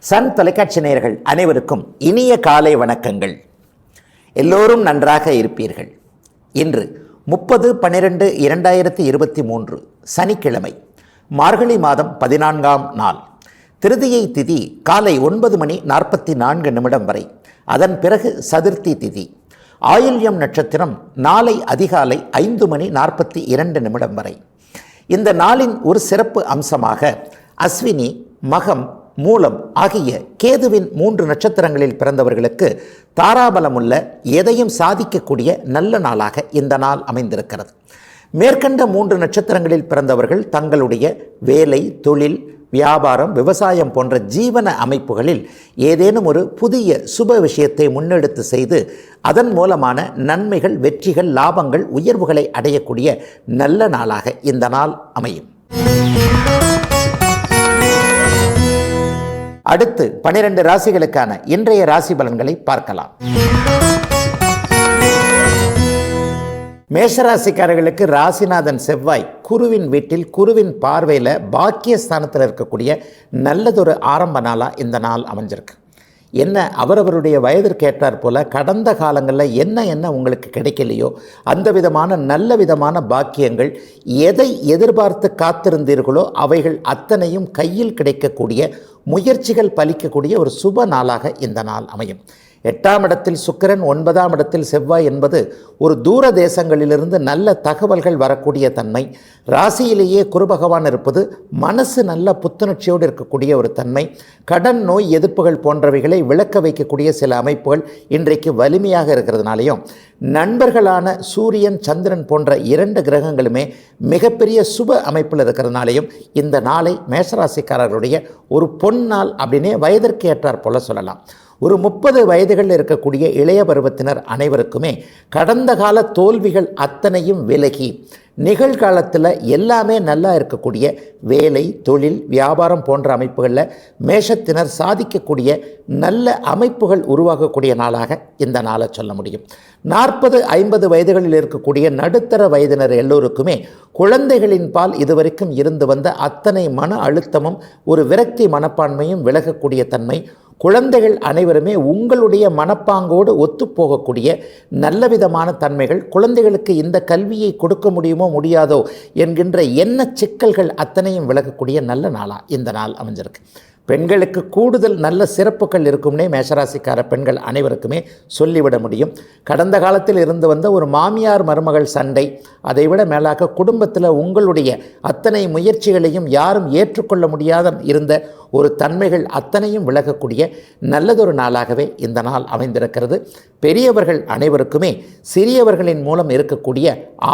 Sun தொலைக்காட்சி நேயர்கள் அனைவருக்கும் இனிய காலை வணக்கங்கள். எல்லோரும் நன்றாக இருப்பீர்கள். இன்று 30/12/2023 சனிக்கிழமை, மார்கழி மாதம் 14ஆம் நாள். திருதியை திதி காலை 9:44 வரை. அதன் பிறகு சதுர்த்தி திதி. ஆயில்யம் நட்சத்திரம் நாளை அதிகாலை 5:42 வரை. இந்த நாளின் ஒரு சிறப்பு அம்சமாக அஸ்வினி, மகம், மூலம் ஆகிய கேதுவின் 3 நட்சத்திரங்களில் பிறந்தவர்களுக்கு தாராபலமுள்ள எதையும் சாதிக்கக்கூடிய நல்ல நாளாக இந்த நாள் அமைந்திருக்கிறது. மேற்கண்ட 3 நட்சத்திரங்களில் பிறந்தவர்கள் தங்களுடைய வேலை, தொழில், வியாபாரம், விவசாயம் போன்ற ஜீவன அமைப்புகளில் ஏதேனும் ஒரு புதிய சுப விஷயத்தை முன்னெடுத்து செய்து அதன் மூலமான நன்மைகள், வெற்றிகள், லாபங்கள், உயர்வுகளை அடையக்கூடிய நல்ல நாளாக இந்த நாள் அமையும். அடுத்து 12 ராசிகளுக்கான இன்றைய ராசி பலன்களை பார்க்கலாம். மேஷராசிக்காரர்களுக்கு ராசிநாதன் செவ்வாய் குருவின் வீட்டில், குருவின் பார்வையில் பாக்கியஸ்தானத்தில் இருக்கக்கூடிய நல்லதொரு ஆரம்ப நாளாக இந்த நாள் அமைஞ்சிருக்கு. என்ன அவரவருடைய வயதிற்கு ஏற்றாற் போல் கடந்த காலங்களில் என்ன உங்களுக்கு கிடைக்கலையோ அந்த விதமான நல்ல விதமான பாக்கியங்கள், எதை எதிர்பார்த்து காத்திருந்தீர்களோ அவைகள் அத்தனையும் கையில் கிடைக்கக்கூடிய, முயற்சிகள் பலிக்கக்கூடிய ஒரு சுப நாளாக இந்த நாள் அமையும். 8ஆம் இடத்தில் சுக்கிரன், 9ஆம் இடத்தில் செவ்வாய் என்பது ஒரு தூர தேசங்களிலிருந்து நல்ல தகவல்கள் வரக்கூடிய தன்மை. ராசியிலேயே குரு பகவான் இருப்பது மனசு நல்ல புத்துணர்ச்சியோடு இருக்கக்கூடிய ஒரு தன்மை. கடன், நோய் எதிர்ப்புகள் போன்றவைகளை விளக்க வைக்கக்கூடிய சில அமைப்புகள் இன்றைக்கு வலிமையாக இருக்கிறதுனாலையும், நண்பர்களான சூரியன், சந்திரன் போன்ற 2 கிரகங்களுமே மிகப்பெரிய சுப அமைப்பில் இருக்கிறதுனாலையும் இந்த நாளை மேஷராசிக்காரர்களுடைய ஒரு பொன்னாள் அப்படின்னே வயதிற்கு ஏற்றாற் போல சொல்லலாம். ஒரு 30 வயதுகளில் இருக்கக்கூடிய இளைய பருவத்தினர் அனைவருக்குமே கடந்த கால தோல்விகள் அத்தனையும் விலகி நிகழ்காலத்தில் எல்லாமே நல்லா இருக்கக்கூடிய வேலை, தொழில், வியாபாரம் போன்ற அமைப்புகளில் மேஷத்தினர் சாதிக்கக்கூடிய நல்ல அமைப்புகள் உருவாகக்கூடிய நாளாக இந்த நாளை சொல்ல முடியும். 40-50 வயதுகளில் இருக்கக்கூடிய நடுத்தர வயதினர் எல்லோருக்குமே குழந்தைகளின் பால் இதுவரைக்கும் இருந்து வந்த அத்தனை மன அழுத்தமும் ஒரு விரக்தி மனப்பான்மையும் விலகக்கூடிய தன்மை. குழந்தைகள் அனைவருமே உங்களுடைய மனப்பாங்கோடு ஒத்துப்போகக்கூடிய நல்ல விதமான தன்மைகள், குழந்தைகளுக்கு இந்த கல்வியை கொடுக்க முடியுமோ முடியாதோ என்கின்ற எண்ண சிக்கல்கள் அத்தனையும் விலகக்கூடிய நல்ல நாளாக இந்த நாள் அமைஞ்சிருக்கு. பெண்களுக்கு கூடுதல் நல்ல சிறப்புகள் இருக்கும்னே மேஷராசிக்கார பெண்கள் அனைவருக்குமே சொல்லிவிட முடியும். கடந்த காலத்தில் இருந்து வந்த ஒரு மாமியார் மருமகள் சண்டை, அதைவிட மேலாக குடும்பத்தில் உங்களுடைய அத்தனை முயற்சிகளையும் யாரும் ஏற்றுக்கொள்ள முடியாத இருந்த ஒரு தன்மைகள் அத்தனையும் விலகக்கூடிய நல்லதொரு நாளாகவே இந்த நாள் அமைந்திருக்கிறது. பெரியவர்கள் அனைவருக்குமே சிறியவர்களின் மூலம் இருக்கக்கூடிய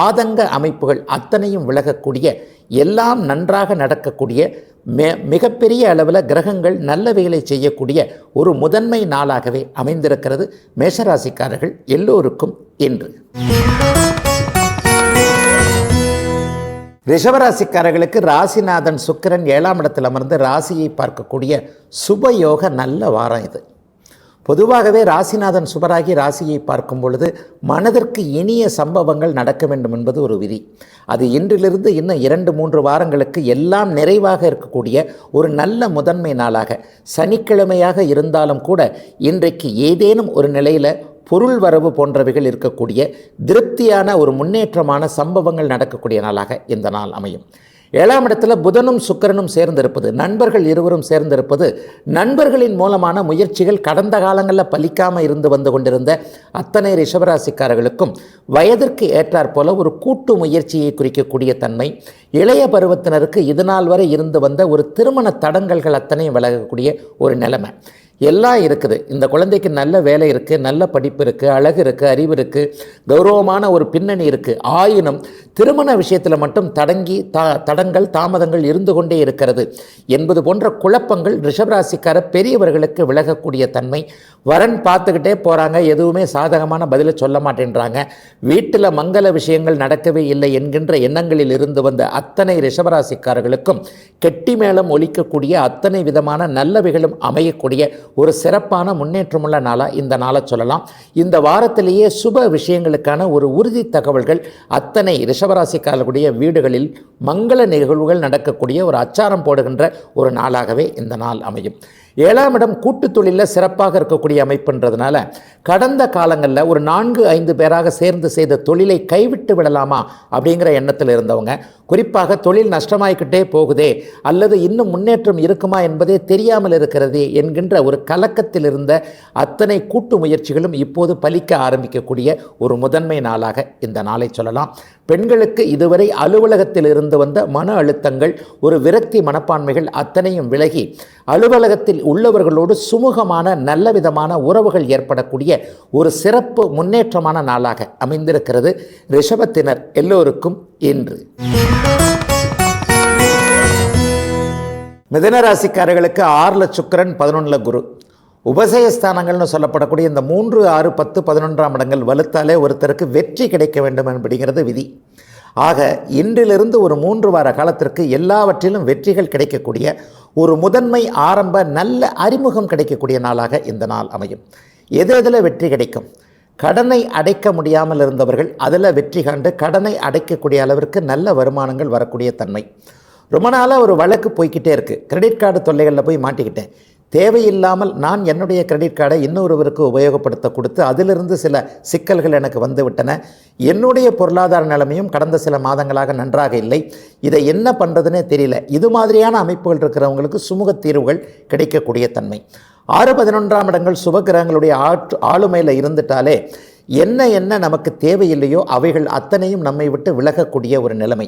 ஆதங்க அமைப்புகள் அத்தனையும் விலகக்கூடிய, எல்லாம் நன்றாக நடக்கக்கூடிய, மிகப்பெரிய அளவில் கிரகங்கள் நல்லவைகளை செய்யக்கூடிய ஒரு முதன்மை நாளாகவே அமைந்திருக்கிறது மேஷராசிக்காரர்கள் எல்லோருக்கும் இன்று. ரிஷபராசிக்காரர்களுக்கு ராசிநாதன் சுக்கிரன் 7ஆம் இடத்தில் அமர்ந்து ராசியை பார்க்கக்கூடிய சுபயோக நல்ல வாரம் இது. பொதுவாகவே ராசிநாதன் சுபராகி ராசியை பார்க்கும் பொழுது மனதிற்கு இனிய சம்பவங்கள் நடக்க வேண்டும் என்பது ஒரு விதி. அது இன்றிலிருந்து இன்னும் 2-3 வாரங்களுக்கு எல்லாம் நிறைவாக இருக்கக்கூடிய ஒரு நல்ல முதன்மை நாளாக, சனிக்கிழமையாக இருந்தாலும் கூட இன்றைக்கு ஏதேனும் ஒரு நிலையில் பொருள் வரவு போன்றவைகள் இருக்கக்கூடிய திருப்தியான ஒரு முன்னேற்றமான சம்பவங்கள் நடக்கக்கூடிய நாளாக இந்த நாள் அமையும். 7ஆம் இடத்துல புதனும் சுக்கிரனும் சேர்ந்திருப்பது, நண்பர்கள் இருவரும் சேர்ந்திருப்பது, நண்பர்களின் மூலமான முயற்சிகள் கடந்த காலங்களில் பலிக்காமல் இருந்து வந்து கொண்டிருந்த அத்தனை ரிஷபராசிக்காரர்களுக்கும் வயதிற்கு ஏற்றாற் போல ஒரு கூட்டு முயற்சியை குறிக்கக்கூடிய தன்மை. இளைய பருவத்தினருக்கு இதுநாள் வரை இருந்து வந்த ஒரு திருமண தடங்கல்கள் அத்தனையும் விலகக்கூடிய ஒரு நிலைமை எல்லாம் இருக்குது. இந்த குழந்தைக்கு நல்ல வேலை இருக்குது, நல்ல படிப்பு இருக்குது, அழகு இருக்குது, அறிவு இருக்குது, கௌரவமான ஒரு பின்னணி இருக்குது. ஆயினும் திருமண விஷயத்தில் மட்டும் தடங்கள், தாமதங்கள் இருந்து கொண்டே இருக்கிறது என்பது போன்ற குழப்பங்கள் ரிஷபராசிக்கார பெரியவர்களுக்கு விலகக்கூடிய தன்மை. வரன் பார்த்துக்கிட்டே போகிறாங்க, எதுவுமே சாதகமான பதிலை சொல்ல மாட்டேன்றாங்க. வீட்டில் மங்கள விஷயங்கள் நடக்கவே இல்லை என்கின்ற எண்ணங்களில் இருந்து வந்த அத்தனை ரிஷபராசிக்காரர்களுக்கும் கெட்டி மேளம் ஒலிக்கக்கூடிய அத்தனை விதமான நல்லவைகளும் அமையக்கூடிய ஒரு சிறப்பான முன்னேற்றமுள்ள நாளாக இந்த நாளை சொல்லலாம். இந்த வாரத்திலேயே சுப விஷயங்களுக்கான ஒரு உறுதி தகவல்கள் அத்தனை ரிஷபராசிக்காரர்களுடைய வீடுகளில் மங்கள நிகழ்வுகள் நடக்கக்கூடிய ஒரு அச்சாரம் போடுகின்ற ஒரு நாளாகவே இந்த நாள் அமையும். 7ஆம் இடம் கூட்டு தொழிலில் சிறப்பாக இருக்கக்கூடிய அமைப்புன்றதுனால கடந்த காலங்களில் ஒரு 4-5 பேராக சேர்ந்து செய்த தொழிலை கைவிட்டு விடலாமா அப்படிங்கிற எண்ணத்தில் இருந்தவங்க, குறிப்பாக தொழில் நஷ்டமாயிக்கிட்டே போகுதே அல்லது இன்னும் முன்னேற்றம் இருக்குமா என்பதே தெரியாமல் இருக்கிறதே என்கின்ற ஒரு கலக்கத்தில் இருந்த அத்தனை கூட்டு முயற்சிகளும் இப்போது பலிக்க ஆரம்பிக்கக்கூடிய ஒரு முதன்மை நாளாக இந்த நாளை சொல்லலாம். பெண்களுக்கு இதுவரை அலுவலகத்தில் இருந்து வந்த மன அழுத்தங்கள், ஒரு விரக்தி மனப்பான்மைகள் அத்தனையும் விலகி அலுவலகத்தில் உள்ளவர்களோடு சுமூகமான நல்ல விதமான உறவுகள் ஏற்படக்கூடிய ஒரு சிறப்பு முன்னேற்றமான நாளாக அமைந்திருக்கிறது ரிஷபத்தினர் எல்லோருக்கும் இன்று. மிதுன ராசிக்காரர்களுக்கு 6 சுக்கிரன் 11 குரு, உபசயஸ்தானங்கள்னு சொல்லப்படக்கூடிய இந்த 3, 6, 10, 11ஆம் இடங்கள் வலுத்தாலே ஒருத்தருக்கு வெற்றி கிடைக்க வேண்டும் அப்படிங்கிறது விதி. ஆக இன்றிலிருந்து ஒரு 3 வார காலத்திற்கு எல்லாவற்றிலும் வெற்றிகள் கிடைக்கக்கூடிய ஒரு முதன்மை ஆரம்ப நல்ல அறிமுகம் கிடைக்கக்கூடிய நாளாக இந்த நாள் அமையும். எதில் வெற்றி கிடைக்கும்? கடனை அடைக்க முடியாமல் இருந்தவர்கள் அதில் வெற்றி கண்டு கடனை அடைக்கக்கூடிய அளவிற்கு நல்ல வருமானங்கள் வரக்கூடிய தன்மை. ரொம்ப நாளாக ஒரு வழக்கு போய்கிட்டே இருக்குது. கிரெடிட் கார்டு தொல்லைகளில் போய் மாட்டிக்கிட்டேன், தேவையில்லாமல் நான் என்னுடைய கிரெடிட் கார்டை இன்னொருவருக்கு உபயோகப்படுத்த கொடுத்து அதிலிருந்து சில சிக்கல்கள் எனக்கு வந்து விட்டன. என்னுடைய பொருளாதார நிலைமையும் கடந்த சில மாதங்களாக நன்றாக இல்லை, இதை என்ன பண்ணுறதுனே தெரியல. இது மாதிரியான அமைப்புகள் இருக்கிறவங்களுக்கு சுமூக தீர்வுகள் கிடைக்கக்கூடிய தன்மை. 6, 11ஆம் இடங்கள் சுபகிரகங்களுடைய ஆளுமையில் இருந்துட்டாலே என்ன நமக்கு தேவையில்லையோ அவைகள் அத்தனையும் நம்மை விட்டு விலகக்கூடிய ஒரு நிலைமை.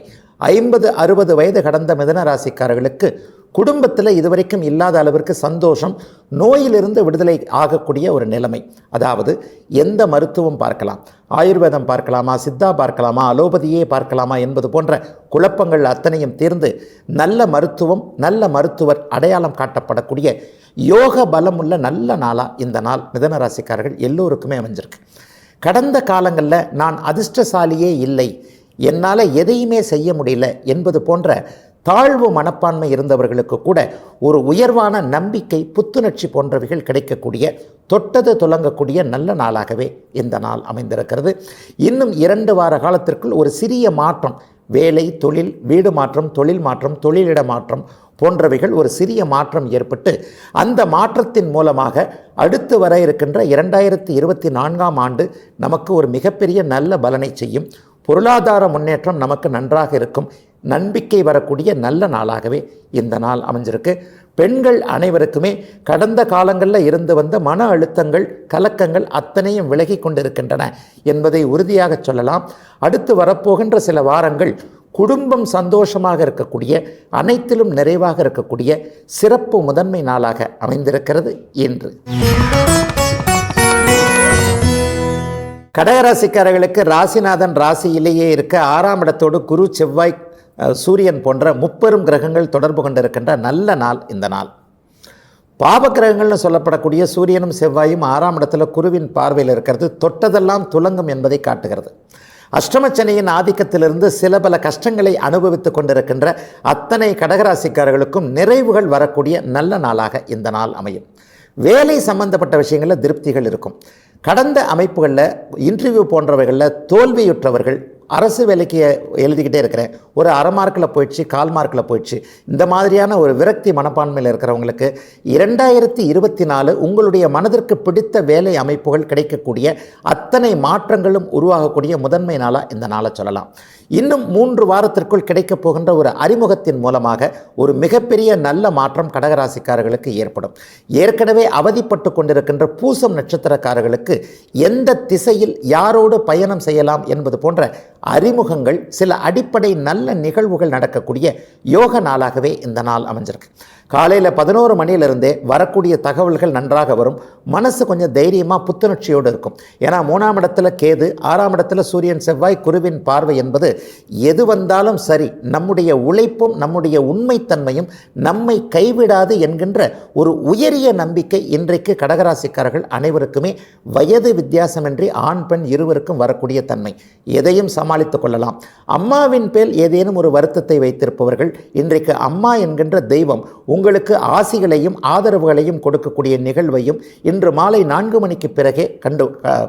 50, 60 வயது கடந்த மிதுன ராசிக்காரர்களுக்கு குடும்பத்தில் இதுவரைக்கும் இல்லாத அளவிற்கு சந்தோஷம், நோயிலிருந்து விடுதலை ஆகக்கூடிய ஒரு நிலைமை. அதாவது எந்த மருத்துவம் பார்க்கலாம், ஆயுர்வேதம் பார்க்கலாமா, சித்தா பார்க்கலாமா, அலோபதியே பார்க்கலாமா என்பது போன்ற குழப்பங்கள் அத்தனையும் தீர்ந்து நல்ல மருத்துவம், நல்ல மருத்துவர் அடையாளம் காட்டப்படக்கூடிய யோக பலம் உள்ள நல்ல நாளாக இந்த நாள் மிதுன ராசிக்காரர்கள் எல்லோருக்குமே அமைஞ்சிருக்கு. கடந்த காலங்களில் நான் அதிர்ஷ்டசாலியே இல்லை, என்னால் எதையுமே செய்ய முடியல என்பது போன்ற தாழ்வு மனப்பான்மை இருந்தவர்களுக்கு கூட ஒரு உயர்வான நம்பிக்கை, புத்துணர்ச்சி போன்றவைகள் கிடைக்கக்கூடிய, தொட்டது துலங்கக்கூடிய நல்ல நாளாகவே இந்த நாள் அமைந்திருக்கிறது. இன்னும் 2 வார காலத்திற்குள் ஒரு சிறிய மாற்றம், வேலை, தொழில், வீடு மாற்றம், தொழில் மாற்றம், தொழிலிட மாற்றம் போன்றவைகள் ஒரு சிறிய மாற்றம் ஏற்பட்டு அந்த மாற்றத்தின் மூலமாக அடுத்து வர இருக்கின்ற 2024ஆம் ஆண்டு நமக்கு ஒரு மிகப்பெரிய நல்ல பலனை செய்யும். பொருளாதார முன்னேற்றம் நமக்கு நன்றாக இருக்கும், நம்பிக்கை வரக்கூடிய நல்ல நாளாகவே இந்த நாள் அமைஞ்சிருக்கு. பெண்கள் அனைவருக்குமே கடந்த காலங்களில் இருந்து வந்த மன அழுத்தங்கள், கலக்கங்கள் அத்தனையும் விலகி கொண்டிருக்கின்றன என்பதை உறுதியாக சொல்லலாம். அடுத்து வரப்போகின்ற சில வாரங்கள் குடும்பம் சந்தோஷமாக இருக்கக்கூடிய, அனைத்திலும் நிறைவாக இருக்கக்கூடிய சிறப்பு முதன்மை நாளாக அமைந்திருக்கிறது இன்று. கடகராசிக்காரர்களுக்கு ராசிநாதன் ராசியிலேயே இருக்க 6ஆம் இடத்தோடு குரு, செவ்வாய், சூரியன் போன்ற 30 கிரகங்கள் தொடர்பு கொண்டிருக்கின்ற நல்ல நாள் இந்த நாள். பாப கிரகங்கள்னு சொல்லப்படக்கூடிய சூரியனும் செவ்வாயும் 6ஆம் இடத்துல குருவின் பார்வையில் இருக்கிறது தொட்டதெல்லாம் துலங்கும் என்பதை காட்டுகிறது. அஷ்டமச்சனியின் ஆதிக்கத்திலிருந்து சில பல கஷ்டங்களை அனுபவித்து கொண்டிருக்கின்ற அத்தனை கடகராசிக்காரர்களுக்கும் நிறைவுகள் வரக்கூடிய நல்ல நாளாக இந்த நாள் அமையும். வேலை சம்பந்தப்பட்ட விஷயங்களில் திருப்திகள் இருக்கும். கடந்த அமைப்புகளில் இன்டர்வியூ போன்றவைகளில் தோல்வியுற்றவர்கள், அரசு வேலைக்கு எழுதிக்கிட்டே இருக்கிறேன், ஒரு அரை மார்க்கில் போயிடுச்சு, 1/4 மார்க்கில் போயிடுச்சு, இந்த மாதிரியான ஒரு விரக்தி மனப்பான்மையில் இருக்கிறவங்களுக்கு 2024 உங்களுடைய மனதிற்கு பிடித்த வேலை அமைப்புகள் கிடைக்கக்கூடிய அத்தனை மாற்றங்களும் உருவாகக்கூடிய முதன்மை நாளாக இந்த நாளை சொல்லலாம். இன்னும் 3 வாரத்திற்குள் கிடைக்கப் போகின்ற ஒரு அறிமுகத்தின் மூலமாக ஒரு மிகப்பெரிய நல்ல மாற்றம் கடகராசிக்காரர்களுக்கு ஏற்படும். ஏற்கனவே அவதிப்பட்டு கொண்டிருக்கின்ற பூசம் நட்சத்திரக்காரர்களுக்கு எந்த திசையில் யாரோடு பயணம் செய்யலாம் என்பது போன்ற அறிமுகங்கள், சில அடிப்படை நல்ல நிகழ்வுகள் நடக்கக்கூடிய யோக நாளாகவே இந்த நாள் அமைஞ்சிருக்கு. காலையில் 11 மணியிலிருந்தே வரக்கூடிய தகவல்கள் நன்றாக வரும். மனசு கொஞ்சம் தைரியமாக புத்துணர்ச்சியோடு இருக்கும். ஏன்னா 3ஆம் இடத்துல கேது, 6ஆம் இடத்துல சூரியன், செவ்வாய், குருவின் பார்வை என்பது எது வந்தாலும் சரி நம்முடைய உழைப்பும் நம்முடைய உண்மைத்தன்மையும் நம்மை கைவிடாது என்கின்ற ஒரு உயரிய நம்பிக்கை இன்றைக்கு கடகராசிக்காரர்கள் அனைவருக்குமே வயது வித்தியாசமின்றி ஆண் பெண் இருவருக்கும் வரக்கூடிய தன்மை. எதையும் சமாளித்து கொள்ளலாம். அம்மாவின் பேர் ஏதேனும் ஒரு வருத்தத்தை வைத்திருப்பவர்கள் இன்றைக்கு அம்மா என்கின்ற தெய்வம் உங்களுக்கு ஆசிகளையும் ஆதரவுகளையும் கொடுக்கக்கூடிய நிகழ்வையும் இன்று மாலை 4 மணிக்கு பிறகே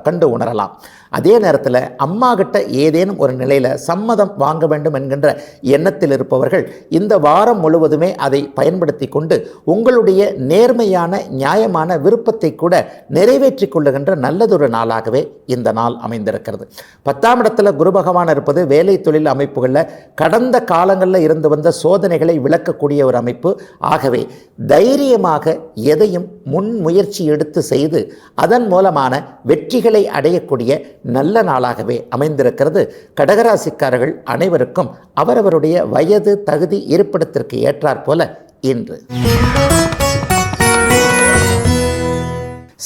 கண்டு உணரலாம். அதே நேரத்தில் அம்மா கிட்ட ஏதேனும் ஒரு நிலையில் சம்மதம் வாங்க வேண்டும் என்கின்ற எண்ணத்தில் இருப்பவர்கள் இந்த வாரம் முழுவதுமே அதை பயன்படுத்தி கொண்டு உங்களுடைய நேர்மையான நியாயமான விருப்பத்தை கூட நிறைவேற்றிக் கொள்ளுகின்ற நல்லதொரு நாளாகவே இந்த நாள் அமைந்திருக்கிறது. 10ஆம் இடத்துல குரு பகவான் இருப்பது வேலை தொழில் அமைப்புகளில் கடந்த காலங்களில் இருந்து வந்த சோதனைகளை விளக்கக்கூடிய ஒரு அமைப்பு. ஆகவே தைரியமாக எதையும் முன்முயற்சி எடுத்து செய்து அதன் மூலமான வெற்றிகளை அடையக்கூடிய நல்ல நாளாகவே அமைந்திருக்கிறது. கடகராசிக்காரர்கள் அனைவருக்கும் அவரவருடைய வயது தகுதி இருப்பிடத்திற்கு ஏற்றாற் போல இன்று.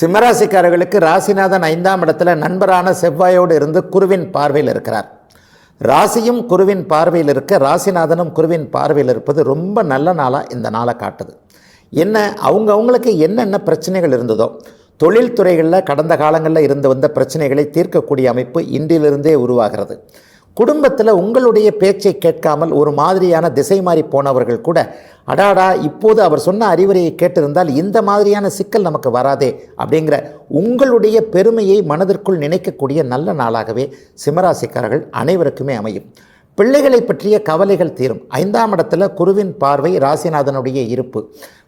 சிம்மராசிக்காரர்களுக்கு ராசிநாதன் 5ஆம் இடத்துல நண்பரான செவ்வாயோடு இருந்து குருவின் பார்வையில் இருக்கிறார். ராசியும் குருவின் பார்வையில் இருக்க ராசிநாதனும் குருவின் பார்வையில் இருப்பது ரொம்ப நல்ல நாளாக இந்த நாளை காட்டுது. என்ன அவங்களுக்கு என்னென்ன பிரச்சனைகள் இருந்ததோ தொழில்துறைகளில் கடந்த காலங்களில் இருந்து வந்த பிரச்சனைகளை தீர்க்கக்கூடிய அமைப்பு இன்றிலிருந்தே உருவாகிறது. குடும்பத்தில் உங்களுடைய பேச்சை கேட்காமல் ஒரு மாதிரியான திசை மாறி போனவர்கள் கூட அடாடா இப்போது அவர் சொன்ன அறிவுரையை கேட்டிருந்தால் இந்த மாதிரியான சிக்கல் நமக்கு வராதே அப்படிங்கிற உங்களுடைய பெருமையை மனதிற்குள் நினைக்கக்கூடிய நல்ல நாளாகவே சிம்மராசிக்காரர்கள் அனைவருக்குமே அமையும். பிள்ளைகளை பற்றிய கவலைகள் தீரும். 5ஆம் இடத்துல குருவின் பார்வை, ராசிநாதனுடைய இருப்பு.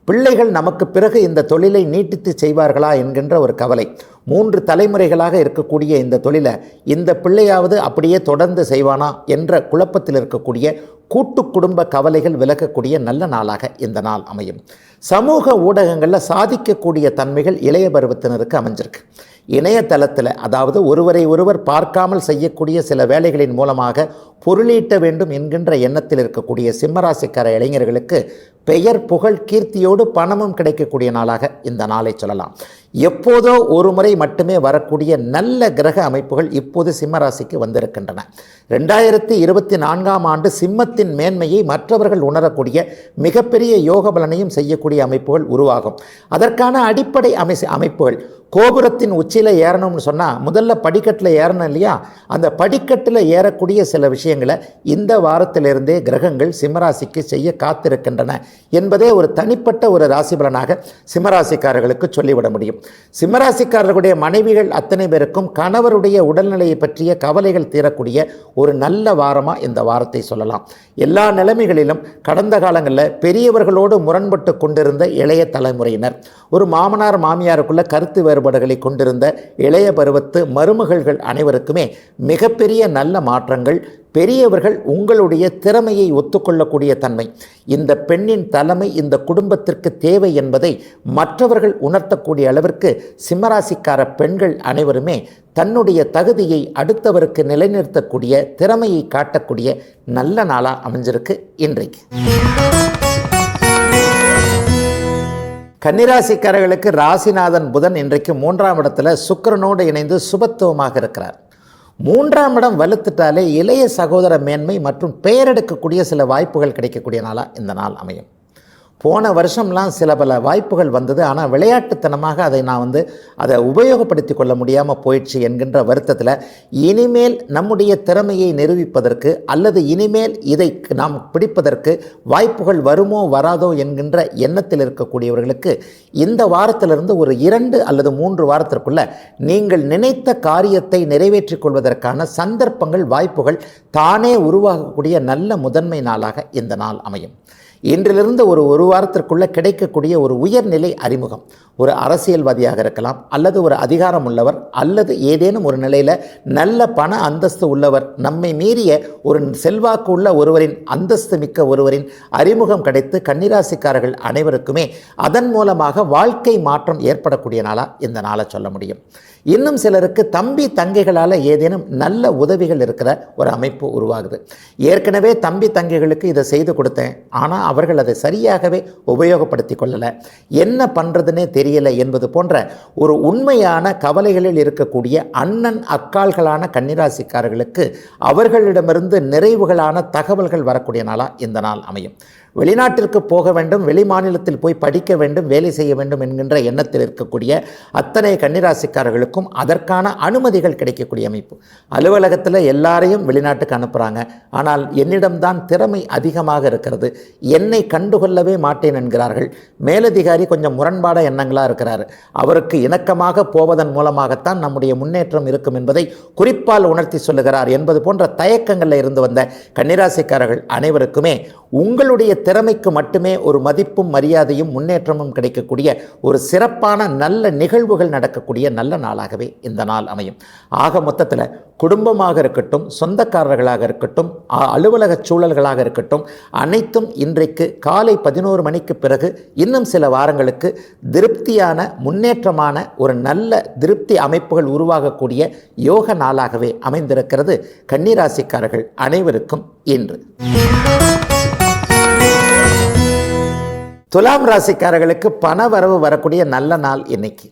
பிள்ளைகள் நமக்கு பிறகு இந்த தொழிலை நீட்டித்து செய்வார்களா என்கின்ற ஒரு கவலை. 3 தலைமுறைகளாக இருக்கக்கூடிய இந்த தொழிலை இந்த பிள்ளையாவது அப்படியே தொடர்ந்து செய்வானா என்ற குழப்பத்தில் இருக்கக்கூடிய கூட்டு குடும்ப கவலைகள் விலகக்கூடிய நல்ல நாளாக இந்த நாள் அமையும். சமூக ஊடகங்களில் சாதிக்கக்கூடிய தன்மைகள் இளைய பருவத்தினருக்கு அமைஞ்சிருக்கு. இணையதளத்தில் அதாவது ஒருவரை ஒருவர் பார்க்காமல் செய்யக்கூடிய சில வேலைகளின் மூலமாக பொருளீட்ட வேண்டும் என்கின்ற எண்ணத்தில் இருக்கக்கூடிய சிம்மராசிக்கார இளைஞர்களுக்கு பெயர் புகழ் கீர்த்தியோடு பணமும் கிடைக்கக்கூடிய நாளாக இந்த நாளை சொல்லலாம். எப்போதோ ஒரு முறை மட்டுமே வரக்கூடிய நல்ல கிரக அமைப்புகள் இப்போது சிம்மராசிக்கு வந்திருக்கின்றன. 2024ஆம் ஆண்டு சிம்மத்தின் மேன்மையை மற்றவர்கள் உணரக்கூடிய மிகப்பெரிய யோக பலனையும் செய்யக்கூடிய அமைப்புகள் உருவாகும். அதற்கான அடிப்படை அமைப்புகள் கோபுரத்தின் உச்சியில் ஏறணும்னு சொன்னால் முதல்ல படிக்கட்டில் ஏறணும் இல்லையா? அந்த படிக்கட்டில் ஏறக்கூடிய சில விஷயங்களை இந்த வாரத்திலிருந்தே கிரகங்கள் சிம்மராசிக்கு செய்ய காத்திருக்கின்றன என்பதே ஒரு தனிப்பட்ட ஒரு ராசி பலனாக சிம்மராசிக்காரர்களுக்கு சொல்லிவிட முடியும். சிம்மராசிக்காரர்களுடைய மனைவிகள் அத்தனை பேருக்கும் கணவருடைய உடல்நிலையை பற்றிய கவலைகள் தீரக்கூடிய ஒரு நல்ல வாரமாக இந்த வாரத்தை சொல்லலாம். எல்லா நிலைமைகளிலும் கடந்த காலங்களில் பெரியவர்களோடு முரண்பட்டு கொண்டிருந்த இளைய தலைமுறையினர், ஒரு மாமனார் மாமியாருக்குள்ள கருத்து வேறுபாடுகளை கொண்டிருந்த இளைய பருவத்து மருமகள்கள் அனைவருக்குமே மிகப்பெரிய நல்ல மாற்றங்கள். பெரியவர்கள் உங்களுடைய திறமையை ஒத்துக்கொள்ளக்கூடிய தன்மை, இந்த பெண்ணின் தலைமை இந்த குடும்பத்திற்கு தேவை என்பதை மற்றவர்கள் உணர்த்தக்கூடிய அளவிற்கு சிம்மராசிக்கார பெண்கள் அனைவருமே தன்னுடைய தகுதியை அடுத்தவருக்கு நிலைநிறுத்தக்கூடிய திறமையை காட்டக்கூடிய நல்ல நாளாக அமைஞ்சிருக்கு இன்றைக்கு. கன்னிராசிக்காரர்களுக்கு ராசிநாதன் புதன் இன்றைக்கு 3ஆம் இடத்துல சுக்கிரனோடு இணைந்து சுபத்துவமாக இருக்கிறார். 3ஆம் இடம் வலுத்துட்டாலே இளைய சகோதர மேன்மை மற்றும் பெயரெடுக்கக்கூடிய சில வாய்ப்புகள் கிடைக்கக்கூடிய நாளாக இந்த நாள் அமையும். போன வருஷம்லாம் சில பல வாய்ப்புகள் வந்தது, ஆனால் விளையாட்டுத்தனமாக அதை உபயோகப்படுத்தி கொள்ள முடியாமல் போயிடுச்சு என்கின்ற வருத்தத்தில் இனிமேல் நம்முடைய திறமையை நிரூபிப்பதற்கு அல்லது இனிமேல் இதை நாம் பிடிப்பதற்கு வாய்ப்புகள் வருமோ வராதோ என்கின்ற எண்ணத்தில் இருக்கக்கூடியவர்களுக்கு இந்த வாரத்திலிருந்து ஒரு 2 அல்லது 3 வாரத்திற்குள்ள நீங்கள் நினைத்த காரியத்தை நிறைவேற்றிக் கொள்வதற்கான சந்தர்ப்பங்கள் வாய்ப்புகள் தானே உருவாகக்கூடிய நல்ல முதன்மை நாளாக இந்த நாள் அமையும். இன்றிலிருந்து ஒரு வாரத்திற்குள்ளே கிடைக்கக்கூடிய ஒரு உயர்நிலை அறிமுகம், ஒரு அரசியல்வாதியாக இருக்கலாம் அல்லது ஒரு அதிகாரம் உள்ளவர் அல்லது ஏதேனும் ஒரு நிலையில் நல்ல பண அந்தஸ்து உள்ளவர், நம்மை மீறிய ஒரு செல்வாக்கு உள்ள ஒருவரின் அந்தஸ்து மிக்க ஒருவரின் அறிமுகம் கிடைத்து கன்னிராசிக்காரர்கள் அனைவருக்குமே அதன் மூலமாக வாழ்க்கை மாற்றம் ஏற்படக்கூடிய நாளாக இந்த நாளை சொல்ல முடியும். இன்னும் சிலருக்கு தம்பி தங்கைகளால் ஏதேனும் நல்ல உதவிகள் இருக்கிற ஒரு அமைப்பு உருவாகுது. ஏற்கனவே தம்பி தங்கைகளுக்கு இதை செய்து கொடுத்தேன், ஆனால் அவர்கள் அதை சரியாகவே உபயோகப்படுத்தி கொள்ளலை, என்ன பண்ணுறதுன்னே தெரியலை என்பது போன்ற ஒரு உண்மையான கவலைகளில் இருக்கக்கூடிய அண்ணன் அக்காள்களான கன்னிராசிக்காரர்களுக்கு அவர்களிடமிருந்து நிறைவுகளான தகவல்கள் வரக்கூடிய நாளாக இந்த நாள் அமையும். வெளிநாட்டிற்கு போக வேண்டும், வெளி மாநிலத்தில் போய் படிக்க வேண்டும், வேலை செய்ய வேண்டும் என்கின்ற எண்ணத்தில் இருக்கக்கூடிய அத்தனை கன்னிராசிக்காரர்களுக்கும் அதற்கான அனுமதிகள் கிடைக்கக்கூடிய அமைப்பு. அலுவலகத்தில் எல்லாரையும் வெளிநாட்டுக்கு அனுப்புகிறாங்க, ஆனால் என்னிடம்தான் திறமை அதிகமாக இருக்கிறது, என்னை கண்டுகொள்ளவே மாட்டேன் என்கிறார்கள். மேலதிகாரி கொஞ்சம் முரண்பாட எண்ணங்களாக இருக்கிறார், அவருக்கு இணக்கமாக போவதன் மூலமாகத்தான் நம்முடைய முன்னேற்றம் இருக்கும் என்பதை குறிப்பால் உணர்த்தி சொல்லுகிறார் என்பது போன்ற தயக்கங்களில் இருந்து வந்த கன்னிராசிக்காரர்கள் அனைவருக்குமே உங்களுடைய திறமைக்கு மட்டுமே ஒரு மதிப்பும் மரியாதையும் முன்னேற்றமும் கிடைக்கக்கூடிய ஒரு சிறப்பான நல்ல நிகழ்வுகள் நடக்கக்கூடிய நல்ல நாளாகவே இந்த நாள் அமையும். ஆக மொத்தத்தில் குடும்பமாக இருக்கட்டும், சொந்தக்காரர்களாக இருக்கட்டும், அலுவலக சூழல்களாக இருக்கட்டும், அனைத்தும் இன்றைக்கு காலை 11 மணிக்கு பிறகு இன்னும் சில வாரங்களுக்கு திருப்தியான முன்னேற்றமான ஒரு நல்ல திருப்தி அமைப்புகள் உருவாகக்கூடிய யோக நாளாகவே அமைந்திருக்கிறது கன்னிராசிக்காரர்கள் அனைவருக்கும் இன்று. துலாம் ராசிக்காரர்களுக்கு பண வரவு வரக்கூடிய நல்ல நாள் இன்னைக்கு.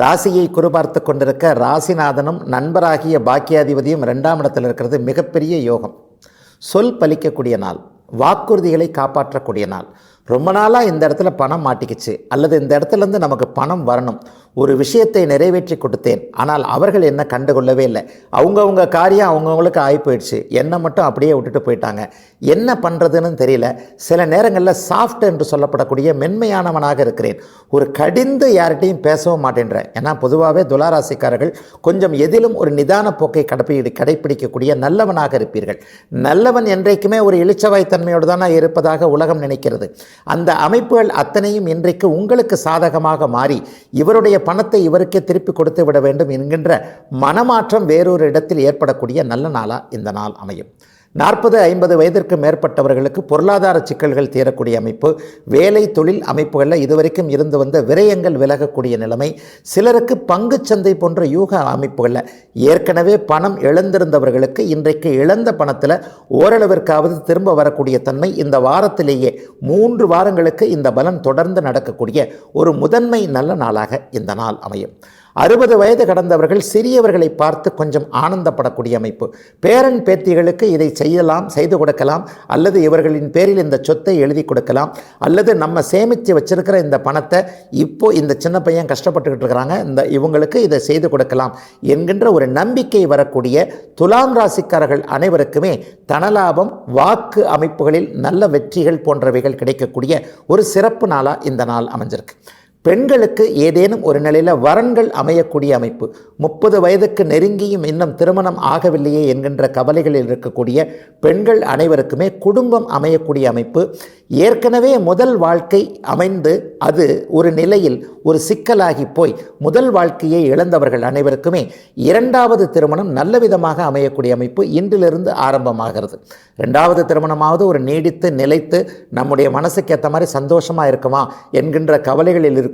ராசியை குறிபார்த்து கொண்டிருக்க ராசிநாதனும் நண்பராகிய பாக்கியாதிபதியும் 2ஆம் இடத்தில் இருக்கிறது மிகப்பெரிய யோகம். சொல் பலிக்கக்கூடிய நாள், வாக்குறுதிகளை காப்பாற்றக்கூடிய நாள். ரொம்ப நாளாக இந்த இடத்துல பணம் மாட்டிக்கிச்சு, அல்லது இந்த இடத்துலேருந்து நமக்கு பணம் வரணும், ஒரு விஷயத்தை நிறைவேற்றி கொடுத்தேன், ஆனால் அவர்கள் என்ன கண்டுகொள்ளவே இல்லை, அவங்கவுங்க காரியம் அவங்கவுங்களுக்கு ஆகி போயிடுச்சு, என்னை மட்டும் அப்படியே விட்டுட்டு போயிட்டாங்க, என்ன பண்ணுறதுன்னு தெரியல. சில நேரங்களில் சாஃப்ட் என்று சொல்லப்படக்கூடிய மென்மையானவனாக இருக்கிறேன், ஒரு கடிந்து யார்கிட்டையும் பேசவும் மாட்டேன்றேன். ஏன்னா பொதுவாகவே துளாராசிக்காரர்கள் கொஞ்சம் எதிலும் ஒரு நிதான போக்கை கடைப்பிடிக்கக்கூடிய நல்லவனாக இருப்பீர்கள். நல்லவன் என்றைக்குமே ஒரு இளிச்சவாய் தன்மையோடு தானே இருப்பதாக உலகம் நினைக்கிறது. அந்த அமைப்புகள் அத்தனையும் இன்றைக்கு உங்களுக்கு சாதகமாக மாறி இவருடைய பணத்தை இவருக்கே திருப்பி கொடுத்து விட வேண்டும் என்கின்ற மனமாற்றம் வேறொரு இடத்தில் ஏற்படக்கூடிய நல்ல நாளா இந்த நாள் அமையும். 40-50 வயதிற்கு மேற்பட்டவர்களுக்கு பொருளாதார சிக்கல்கள் தீரக்கூடிய அமைப்பு, வேலை தொழில் அமைப்புகளில் இதுவரைக்கும் இருந்து வந்த விரயங்கள் விலகக்கூடிய நிலைமை, சிலருக்கு பங்குச்சந்தை போன்ற யூக அமைப்புகளில் ஏற்கனவே பணம் இழந்திருந்தவர்களுக்கு இன்றைக்கு இழந்த பணத்தில் ஓரளவிற்காவது திரும்ப வரக்கூடிய தன்மை இந்த வாரத்திலேயே 3 வாரங்களுக்கு இந்த பலன் தொடர்ந்து நடக்கக்கூடிய ஒரு முதன்மை நல்ல நாளாக இந்த நாள் அமையும். 60 வயது கடந்தவர்கள் சிறியவர்களை பார்த்து கொஞ்சம் ஆனந்தப்படக்கூடிய அமைப்பு. பேரன் பேத்திகளுக்கு இதை செய்து கொடுக்கலாம், அல்லது இவர்களின் பேரில் இந்த சொத்தை எழுதி கொடுக்கலாம், அல்லது நம்ம சேமித்து வச்சிருக்கிற இந்த பணத்தை இப்போ இந்த சின்ன பையன் கஷ்டப்பட்டுக்கிட்டு இருக்கிறாங்க, இவங்களுக்கு இதை செய்து கொடுக்கலாம் என்கின்ற ஒரு நம்பிக்கை வரக்கூடிய துலாம் ராசிக்காரர்கள் அனைவருக்குமே தனலாபம், வாக்கு அமைப்புகளில் நல்ல வெற்றிகள் போன்றவைகள் கிடைக்கக்கூடிய ஒரு சிறப்பு நாளாக இந்த நாள் அமைஞ்சிருக்கு. பெண்களுக்கு ஏதேனும் ஒரு நிலையில் வரன்கள் அமையக்கூடிய அமைப்பு, 30 வயதுக்கு நெருங்கியும் இன்னும் திருமணம் ஆகவில்லையே என்கின்ற கவலைகளில் இருக்கக்கூடிய பெண்கள் அனைவருக்குமே குடும்பம் அமையக்கூடிய அமைப்பு. ஏற்கனவே முதல் வாழ்க்கை அமைந்து அது ஒரு நிலையில் ஒரு சிக்கலாகி போய் முதல் வாழ்க்கையை இழந்தவர்கள் அனைவருக்குமே 2வது திருமணம் நல்ல விதமாக அமையக்கூடிய அமைப்பு இன்றிலிருந்து ஆரம்பமாகிறது. 2வது திருமணமாவது ஒரு நீடித்து நிலைத்து நம்முடைய மனசுக்கு ஏற்ற மாதிரி சந்தோஷமாக இருக்குமா என்கின்ற கவலைகளில் இருக்கக்கூடிய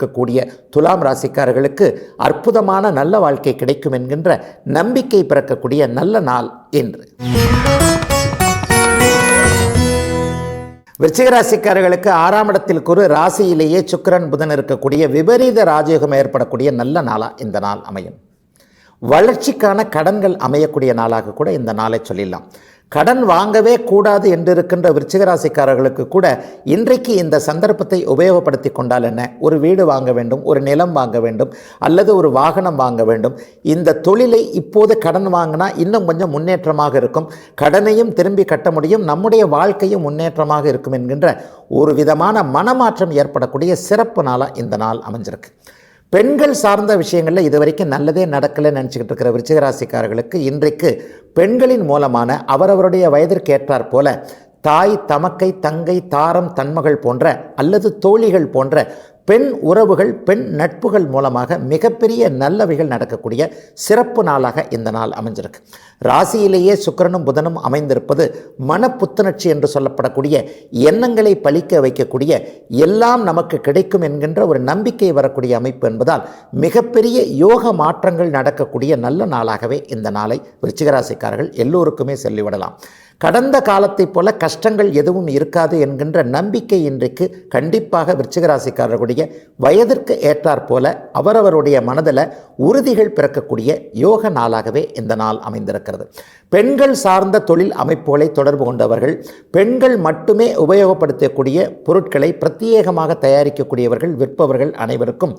துலாம் ராசிக்காரர்களுக்கு அற்புதமான நல்ல வாழ்க்கை கிடைக்கும் என்கின்ற நம்பிக்கை பிறக்கக்கூடிய நல்ல நாள் இன்று. விருச்சிக ராசிக்காரர்களுக்கு 6ஆம் இடத்தில் குரு, ராசியிலேயே சுக்கிரன் புதன் இருக்கக்கூடிய விபரீத ராஜயோகம் ஏற்படக்கூடிய நல்ல நாளாக இந்த நாள் அமையும். வளர்ச்சிக்கான கடன்கள் அமையக்கூடிய நாளாக கூட இந்த நாளை சொல்லிடலாம். கடன் வாங்கவே கூடாது என்று இருக்கின்ற விருச்சிக ராசிக்காரர்களுக்கு கூட இன்றைக்கு இந்த சந்தர்ப்பத்தை உபயோகப்படுத்தி கொண்டால் என்ன, ஒரு வீடு வாங்க வேண்டும், ஒரு நிலம் வாங்க வேண்டும், அல்லது ஒரு வாகனம் வாங்க வேண்டும். இந்த தொழிலை இப்போது கடன் வாங்கினா இன்னும் கொஞ்சம் முன்னேற்றமாக இருக்கும், கடனையும் திரும்பி கட்ட முடியும், நம்முடைய வாழ்க்கையும் முன்னேற்றமாக இருக்கும் என்கின்ற ஒரு விதமான மனமாற்றம் ஏற்படக்கூடிய சிறப்பு நாளாக இந்த நாள் அமைஞ்சிருக்கு. பெண்கள் சார்ந்த விஷயங்களில் இதுவரைக்கும் நல்லதே நடக்கலைன்னு நினச்சிக்கிட்டு இருக்கிற விருச்சிக ராசிக்காரர்களுக்கு இன்றைக்கு பெண்களின் மூலமான அவரவருடைய வயதிற்கு ஏற்றாற் போல தாய், தமக்கை, தங்கை, தாரம், தன்மகள் போன்ற அல்லது தோழிகள் போன்ற பெண் உறவுகள், பெண் நட்புகள் மூலமாக மிகப்பெரிய நல்லவைகள் நடக்கக்கூடிய சிறப்பு நாளாக இந்த நாள் அமைஞ்சிருக்கு. ராசியிலேயே சுக்கிரனும் புதனும் அமைந்திருப்பது மன புத்துணர்ச்சி என்று சொல்லப்படக்கூடிய எண்ணங்களை பலிக்க வைக்கக்கூடிய, எல்லாம் நமக்கு கிடைக்கும் என்கின்ற ஒரு நம்பிக்கை வரக்கூடிய அமைப்பு என்பதால் மிகப்பெரிய யோக மாற்றங்கள் நடக்கக்கூடிய நல்ல நாளாகவே இந்த நாளை விருச்சிக ராசிக்காரர்கள் எல்லோருக்குமே சொல்லிவிடலாம். கடந்த காலத்தைப் போல கஷ்டங்கள் எதுவும் இருக்காது என்கின்ற நம்பிக்கை இன்றைக்கு கண்டிப்பாக விருச்சிக ராசிக்காரர்களுடைய இருக்கக்கூடிய வயதிற்கு ஏற்றாற் போல அவரவருடைய மனதில் உறுதிகள் பிறக்கக்கூடிய யோக நாளாகவே இந்த நாள் அமைந்திருக்கிறது. பெண்கள் சார்ந்த தொழில் அமைப்புகளை தொடர்பு கொண்டவர்கள், பெண்கள் மட்டுமே உபயோகப்படுத்தக்கூடிய பொருட்களை பிரத்யேகமாக தயாரிக்கக்கூடியவர்கள், விற்பவர்கள் அனைவருக்கும்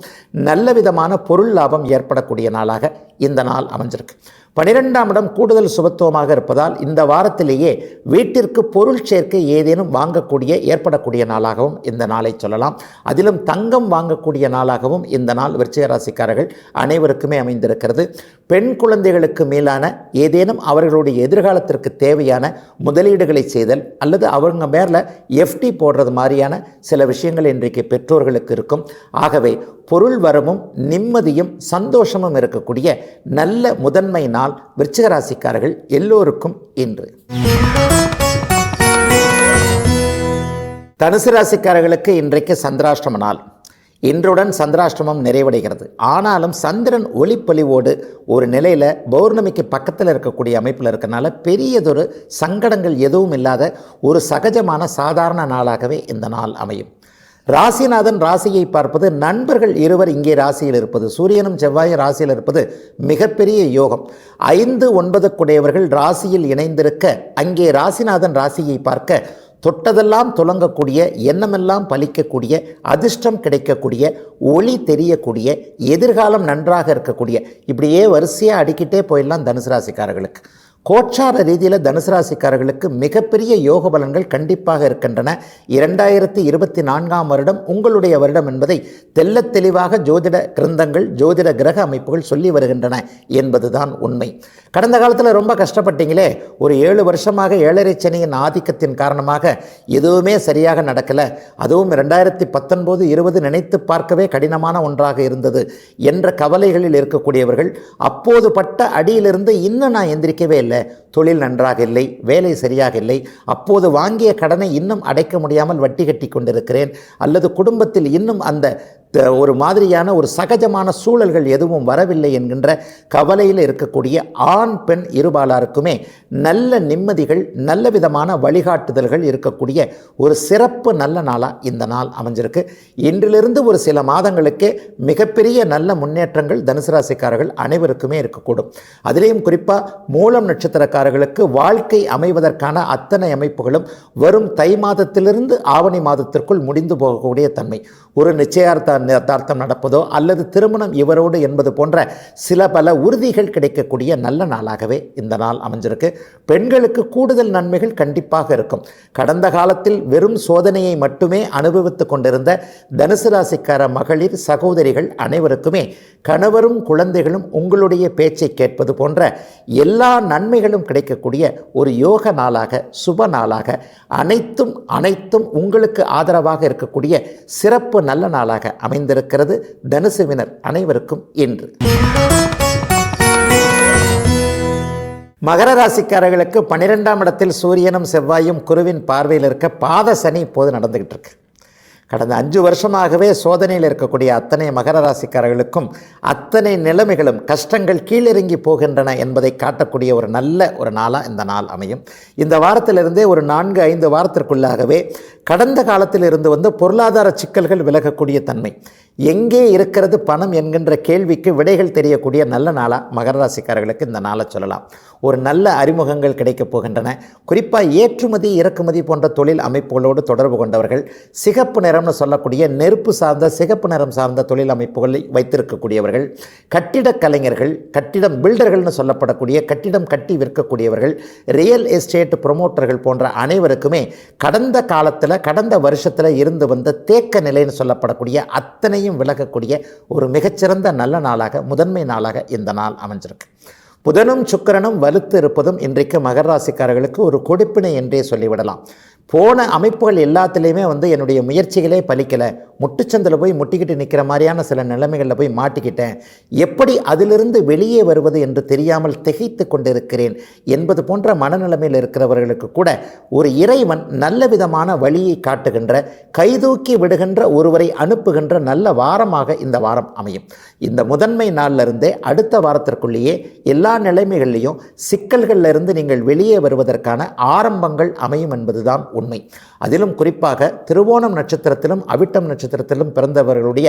நல்ல விதமான பொருள் லாபம் ஏற்படக்கூடிய நாளாக இந்த நாள் அமைஞ்சிருக்கு. 12ஆம் இடம் கூடுதல் சுபத்துவமாக இருப்பதால் இந்த வாரத்திலேயே வீட்டிற்கு பொருள் சேர்க்கை ஏதேனும் வாங்கக்கூடிய ஏற்படக்கூடிய நாளாகவும் இந்த நாளை சொல்லலாம். அதிலும் தங்கம் வாங்கக்கூடிய நாளாகவும் இந்த நாள் விருச்சிக ராசிக்காரர்கள் அனைவருக்குமே அமைந்திருக்கிறது. பெண் குழந்தைகளுக்கு மேலான ஏதேனும் அவர்களுடைய எதிர்காலத்திற்கு தேவையான முதலீடுகளை செய்தல் அல்லது அவங்க மேல FD போடுறது மாதிரியான சில விஷயங்கள் இன்றைக்கு பெற்றோர்களுக்கு இருக்கும். ஆகவே பொருள் வரமும் நிம்மதியும் சந்தோஷமும் இருக்கக்கூடிய நல்ல முதன்மை நாள் விருச்சிக ராசிக்காரர்கள் எல்லோருக்கும் இன்று. தனுசு ராசிக்காரர்களுக்கு இன்றைக்கு சந்திராஷ்டம நாள். இன்றுடன் சந்திராஷ்டமம் நிறைவடைகிறது. ஆனாலும் சந்திரன் ஒளிப்பொலிவோடு ஒரு நிலையில் பௌர்ணமிக்கு பக்கத்தில் இருக்கக்கூடிய அமைப்பில் இருக்கனால பெரியதொரு சங்கடங்கள் எதுவும் இல்லாத ஒரு சகஜமான சாதாரண நாளாகவே இந்த நாள் அமையும். ராசிநாதன் ராசியை பார்ப்பது, நண்பர்கள் இருவர் இங்கே ராசியில் இருப்பது, சூரியனும் செவ்வாயும் ராசியில் இருப்பது மிகப்பெரிய யோகம். 5, 9 கூடையவர்கள் ராசியில் இணைந்திருக்க அங்கே ராசிநாதன் ராசியை பார்க்க தொட்டதெல்லாம் துலங்கக்கூடிய, எண்ணமெல்லாம் பலிக்கக்கூடிய, அதிர்ஷ்டம் கிடைக்கக்கூடிய, ஒளி தெரியக்கூடிய, எதிர்காலம் நன்றாக இருக்கக்கூடிய, இப்படியே வரிசையாக அடிக்கிட்டே போயிடலாம் தனுசு ராசிக்காரர்களுக்கு. கோச்சார ரீதியில் தனுசு ராசிக்காரர்களுக்கு மிகப்பெரிய யோக பலன்கள் கண்டிப்பாக இருக்கின்றன. 2024ஆம் வருடம் உங்களுடைய வருடம் என்பதை தெல்ல தெளிவாக ஜோதிட கிரந்தங்கள், ஜோதிட கிரக அமைப்புகள் சொல்லி வருகின்றன என்பதுதான் உண்மை. கடந்த காலத்தில் ரொம்ப கஷ்டப்பட்டீங்களே, ஒரு 7 வருஷமாக 7.5 சனியின் ஆதிக்கத்தின் காரணமாக எதுவுமே சரியாக நடக்கலை, அதுவும் 2019, 20 நினைத்து பார்க்கவே கடினமான ஒன்றாக இருந்தது என்ற கவலைகளில் இருக்கக்கூடியவர்கள் அப்போது பட்ட அடியிலிருந்து இன்னும் நான் எந்திரிக்கவே இல்லை, தொழில் நன்றாக இல்லை, வேலை சரியாக இல்லை, அப்போது வாங்கிய கடனை இன்னும் அடைக்க முடியாமல் வட்டி கட்டி கொண்டிருக்கிறேன், அல்லது குடும்பத்தில் இன்னும் அந்த ஒரு மாதிரியான ஒரு சகஜமான சூழல்கள் எதுவும் வரவில்லை என்கின்ற கவலையில் இருக்கக்கூடிய ஆண் பெண் இருபாலாருக்குமே நல்ல நிம்மதிகள், நல்ல விதமான வழிகாட்டுதல்கள் இருக்கக்கூடிய ஒரு சிறப்பு நல்ல நாளாக இந்த நாள் அமைஞ்சிருக்கு. இன்றிலிருந்து ஒரு சில மாதங்களுக்கு மிகப்பெரிய நல்ல முன்னேற்றங்கள் தனுசு ராசிக்காரர்கள் அனைவருக்குமே இருக்கக்கூடும். அதிலேயும் குறிப்பாக மூலம் நட்சத்திரக்காரர்களுக்கு வாழ்க்கை அமைவதற்கான அத்தனை அமைப்புகளும் வரும் தை மாதத்திலிருந்து ஆவணி மாதத்திற்குள் முடிந்து போகக்கூடிய தன்மை, ஒரு நிச்சயார்த்தம் நடப்பதோ அல்லது திருமணம் இவரோடு என்பது போன்ற சில பல உறுதிகள் கிடைக்கக்கூடிய நல்ல நாளாகவே இந்த நாள் அமைஞ்சிருக்கு. பெண்களுக்கு கூடுதல் நன்மைகள் கண்டிப்பாக இருக்கும். கடந்த காலத்தில் வெறும் சோதனையை மட்டுமே அனுபவித்து கொண்டிருந்த தனுசு ராசிக்கார மகளிர் சகோதரிகள் அனைவருக்குமே கணவரும் குழந்தைகளும் உங்களுடைய பேச்சை கேட்பது போன்ற எல்லா நன்மைகளும் கிடைக்கக்கூடிய ஒரு யோக நாளாக, சுப நாளாக, அனைத்தும் உங்களுக்கு ஆதரவாக இருக்கக்கூடிய சிறப்பு நல்ல நாளாக அமைந்திருக்கிறது தனுசுவினர் அனைவருக்கும் இன்று. மகர ராசிக்காரர்களுக்கு 12ஆம் இடத்தில் சூரியனும் செவ்வாயும் குருவின் பார்வையில் இருக்க பாத சனி இப்போது நடந்துகிட்டு இருக்கு. கடந்த 5 வருஷமாகவே சோதனையில் இருக்கக்கூடிய அத்தனை மகர ராசிக்காரர்களுக்கும் அத்தனை நிலைமைகளும் கஷ்டங்கள் கீழிறங்கி போகின்றன என்பதை காட்டக்கூடிய ஒரு நல்ல ஒரு நாளாக இந்த நாள் அமையும். இந்த வாரத்திலிருந்தே ஒரு 4-5 வாரத்திற்குள்ளாகவே கடந்த காலத்தில் இருந்து வந்து பொருளாதார சிக்கல்கள் விலகக்கூடிய தன்மை, எங்கே இருக்கிறது பணம் என்கின்ற கேள்விக்கு விடைகள் தெரியக்கூடிய நல்ல நாளாக மகர ராசிக்காரர்களுக்கு இந்த நாளை சொல்லலாம். ஒரு நல்ல அறிமுகங்கள் கிடைக்கப் போகின்றன. குறிப்பாக ஏற்றுமதி இறக்குமதி போன்ற தொழில் அமைப்புகளோடு தொடர்பு கொண்டவர்கள், சிகப்பு நிறம்னு சொல்லக்கூடிய நெருப்பு சார்ந்த சிகப்பு நிறம் சார்ந்த தொழில் அமைப்புகளை வைத்திருக்கக்கூடியவர்கள், கட்டிடக் கலைஞர்கள், கட்டிடம் பில்டர்கள்னு சொல்லப்படக்கூடிய கட்டிடம் கட்டி விற்கக்கூடியவர்கள், ரியல் எஸ்டேட் ப்ரொமோட்டர்கள் போன்ற அனைவருக்குமே கடந்த காலத்தில் கடந்த வருஷத்தில் இருந்து வந்த தேக்க நிலைன்னு சொல்லப்படக்கூடிய அத்தனையும் விலகக்கூடிய ஒரு மிகச்சிறந்த நல்ல நாளாக, முதன்மை நாளாக இந்த நாள் அமைஞ்சிருக்கு. புதனும் சுக்கிரனும் வலுத்து இருப்பதும் இன்றைக்கு மகர ராசிக்காரர்களுக்கு ஒரு கொடுப்பினை என்றே சொல்லிவிடலாம். போன அமைப்புகள் எல்லாத்துலேயுமே என்னுடைய முயற்சிகளே பலிக்கலை, முட்டுச்சந்தில் போய் முட்டிக்கிட்டு நிற்கிற மாதிரியான சில நிலைமைகளில் போய் மாட்டிக்கிட்டேன், எப்படி அதிலிருந்து வெளியே வருவது என்று தெரியாமல் திகைத்து கொண்டிருக்கிறேன் என்பது போன்ற மனநிலைமையில் இருக்கிறவர்களுக்கு கூட ஒரு இறைவன் நல்ல விதமான வழியை காட்டுகின்ற, கைதூக்கி விடுகின்ற, ஒருவரை அனுப்புகின்ற நல்ல வாரமாக இந்த வாரம் அமையும். இந்த முதன்மை நாளிலிருந்தே அடுத்த வாரத்திற்குள்ளேயே எல்லா நிலைமைகளிலையும் சிக்கல்களிலிருந்து நீங்கள் வெளியே வருவதற்கான ஆரம்பங்கள் அமையும் என்பதுதான் உண்மை. அதிலும் குறிப்பாக திருவோணம் நட்சத்திரத்திலும் அவிட்டம் நட்சத்திரத்திலும் பிறந்தவர்களுடைய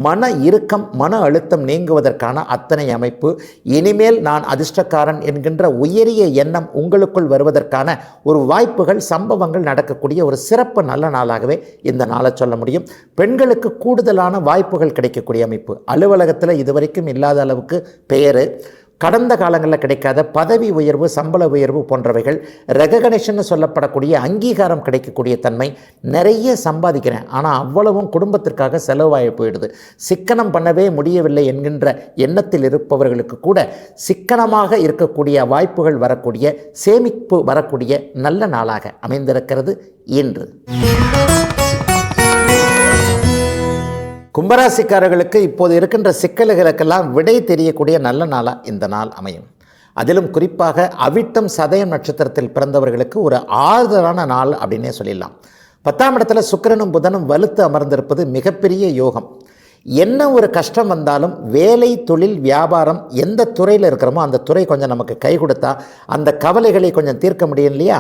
மன இறுக்கம், மன அழுத்தம் நீங்குவதற்கான அத்தனை அமைப்பு, இனிமேல் நான் அதிர்ஷ்டக்காரன் என்கின்ற உயரிய எண்ணம் உங்களுக்குள் வருவதற்கான ஒரு வாய்ப்புகள், சம்பவங்கள் நடக்கக்கூடிய ஒரு சிறப்பு நல்ல நாளாகவே இந்த நாளை சொல்ல முடியும். பெண்களுக்கு கூடுதலான வாய்ப்புகள் கிடைக்கக்கூடிய அமைப்பு, அலுவலகத்தில் இதுவரைக்கும் இல்லாத அளவுக்கு பெயர், கடந்த காலங்களில் கிடைக்காத பதவி உயர்வு, சம்பள உயர்வு போன்றவைகள், ரெகக்னேஷன் சொல்லப்படக்கூடிய அங்கீகாரம் கிடைக்கக்கூடிய தன்மை, நிறைய சம்பாதிக்கிறேன் ஆனால் அவ்வளவும் குடும்பத்திற்காக செலவாகி போயிடுது, சிக்கனம் பண்ணவே முடியவில்லை என்கின்ற எண்ணத்தில் இருப்பவர்களுக்கு கூட சிக்கனமாக இருக்கக்கூடிய வாய்ப்புகள் வரக்கூடிய, சேமிப்பு வரக்கூடிய நல்ல நாளாக அமைந்திருக்கிறது இன்று. கும்பராசிக்காரர்களுக்கு இப்போது இருக்கின்ற சிக்கல்களுக்கெல்லாம் விடை தெரியக்கூடிய நல்ல நாளாக இந்த நாள் அமையும். அதிலும் குறிப்பாக அவிட்டம் சதயம் நட்சத்திரத்தில் பிறந்தவர்களுக்கு ஒரு ஆறுதலான நாள் அப்படின்னே சொல்லிடலாம். 10ஆம் இடத்துல சுக்கிரனும் புதனும் வலுத்து அமர்ந்திருப்பது மிகப்பெரிய யோகம். என்ன ஒரு கஷ்டம் வந்தாலும் வேலை, தொழில், வியாபாரம் எந்த துறையில் இருக்கிறோமோ அந்த துறை கொஞ்சம் நமக்கு கை கொடுத்தா அந்த கவலைகளை கொஞ்சம் தீர்க்க முடியும் இல்லையா?